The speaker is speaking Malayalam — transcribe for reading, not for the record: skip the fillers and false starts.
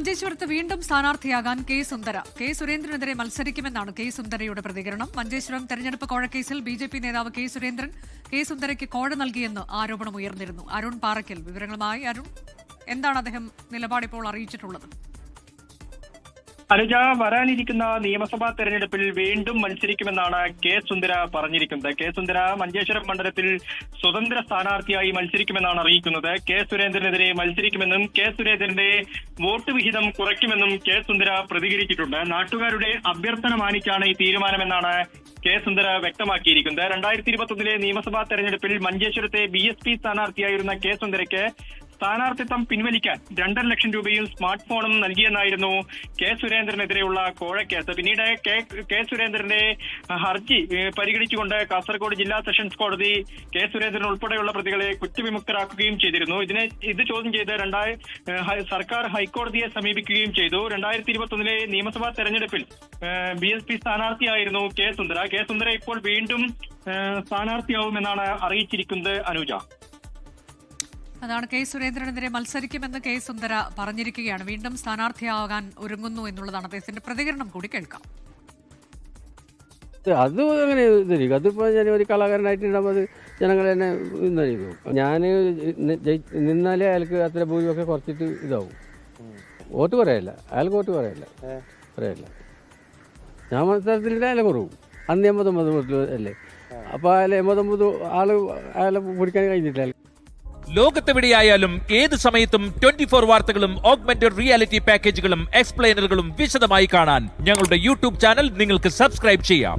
മഞ്ചേശ്വരത്ത് വീണ്ടും സ്ഥാനാർത്ഥിയാകാൻ കെ സുന്ദര. കെ സുരേന്ദ്രനെതിരെ മത്സരിക്കുമെന്നാണ് കെ സുന്ദരയുടെ പ്രതികരണം. മഞ്ചേശ്വരം തെരഞ്ഞെടുപ്പ് കോഴക്കേസിൽ ബി.ജെ.പി നേതാവ് കെ സുരേന്ദ്രൻ കെ സുന്ദരയ്ക്ക് കോഴ നൽകിയെന്ന് ആരോപണം ഉയർന്നിരുന്നു. അരുൺ പാറയ്ക്കൽ വിവരങ്ങളുമായി. അരുൺ, എന്താണ് അദ്ദേഹം നിലപാടിപ്പോൾ അറിയിച്ചിട്ടുള്ളത്? അനുജ, വരാനിരിക്കുന്ന നിയമസഭാ തെരഞ്ഞെടുപ്പിൽ വീണ്ടും മത്സരിക്കുമെന്നാണ് കെ സുന്ദര പറഞ്ഞിരിക്കുന്നത്. കെ സുന്ദര മഞ്ചേശ്വരം മണ്ഡലത്തിൽ സ്വതന്ത്ര സ്ഥാനാർത്ഥിയായി മത്സരിക്കുമെന്നാണ് അറിയിക്കുന്നത്. കെ സുരേന്ദ്രനെതിരെ മത്സരിക്കുമെന്നും കെ സുരേന്ദ്രന്റെ വോട്ട് വിഹിതം കുറയ്ക്കുമെന്നും കെ സുന്ദര പ്രതികരിച്ചിട്ടുണ്ട്. നാട്ടുകാരുടെ അഭ്യർത്ഥന മാനിച്ചാണ് ഈ തീരുമാനമെന്നാണ് കെ സുന്ദര വ്യക്തമാക്കിയിരിക്കുന്നത്. 2021 നിയമസഭാ തെരഞ്ഞെടുപ്പിൽ മഞ്ചേശ്വരത്തെ BSP സ്ഥാനാർത്ഥിയായിരുന്ന കെ സുന്ദരയ്ക്ക് സ്ഥാനാർത്ഥിത്വം പിൻവലിക്കാൻ 2.5 ലക്ഷം രൂപയും സ്മാർട്ട് ഫോണും നൽകിയെന്നായിരുന്നു കെ സുരേന്ദ്രനെതിരെയുള്ള കോഴക്കേസ്. പിന്നീട് കെ സുരേന്ദ്രന്റെ ഹർജി പരിഗണിച്ചുകൊണ്ട് കാസർഗോഡ് ജില്ലാ സെഷൻസ് കോടതി കെ സുരേന്ദ്രൻ ഉൾപ്പെടെയുള്ള പ്രതികളെ കുറ്റവിമുക്തരാക്കുകയും ചെയ്തിരുന്നു. ഇത് ചോദ്യം ചെയ്ത് സർക്കാർ ഹൈക്കോടതിയെ സമീപിക്കുകയും ചെയ്തു. 2021 നിയമസഭാ തെരഞ്ഞെടുപ്പിൽ BSP സ്ഥാനാർത്ഥിയായിരുന്നു കെ സുന്ദര. കെ സുന്ദര ഇപ്പോൾ വീണ്ടും സ്ഥാനാർത്ഥിയാവുമെന്നാണ് അറിയിച്ചിരിക്കുന്നത്. അനുജ, അതാണ് കെ സുരേന്ദ്രനെതിരെ മത്സരിക്കുമെന്ന് കെ സുന്ദര പറഞ്ഞിരിക്കുകയാണ്. വീണ്ടും സ്ഥാനാർത്ഥിയാകാൻ ഒരുങ്ങുന്നു എന്നുള്ളതാണ് അദ്ദേഹത്തിന്റെ പ്രതികരണം കൂടി കേൾക്കാം. അത് അങ്ങനെ ഇതായിരിക്കും. അതിപ്പോൾ ഞാൻ ഒരു കലാകാരനായിട്ടുണ്ടാകുമ്പോൾ അത് ജനങ്ങൾ തന്നെ ഇന്നായിരിക്കും. ഞാൻ നിന്നാലേ അയാൾക്ക് അത്ര ഭൂരിയൊക്കെ കുറച്ചിട്ട് ഇതാവും. വോട്ട് പറയല്ല, അയാൾക്ക് വോട്ട് പറയല്ല. ഞാൻ മത്സരത്തിൻ്റെ അയാളെ കുറവും. അന്ന് 89 വോട്ട് അല്ലേ. അപ്പോൾ അയാൾ 89 അയാളെ പിടിക്കാൻ കഴിഞ്ഞിട്ടില്ല. ലോകത്തെവിടെയായാലും ഏത് സമയത്തും 24 വാർത്തകളും ഓഗ്മെന്റഡ് റിയാലിറ്റി പാക്കേജുകളും എക്സ്പ്ലെയിനറുകളും വിശദമായി കാണാൻ ഞങ്ങളുടെ യൂട്യൂബ് ചാനൽ നിങ്ങൾക്ക് സബ്സ്ക്രൈബ് ചെയ്യാം.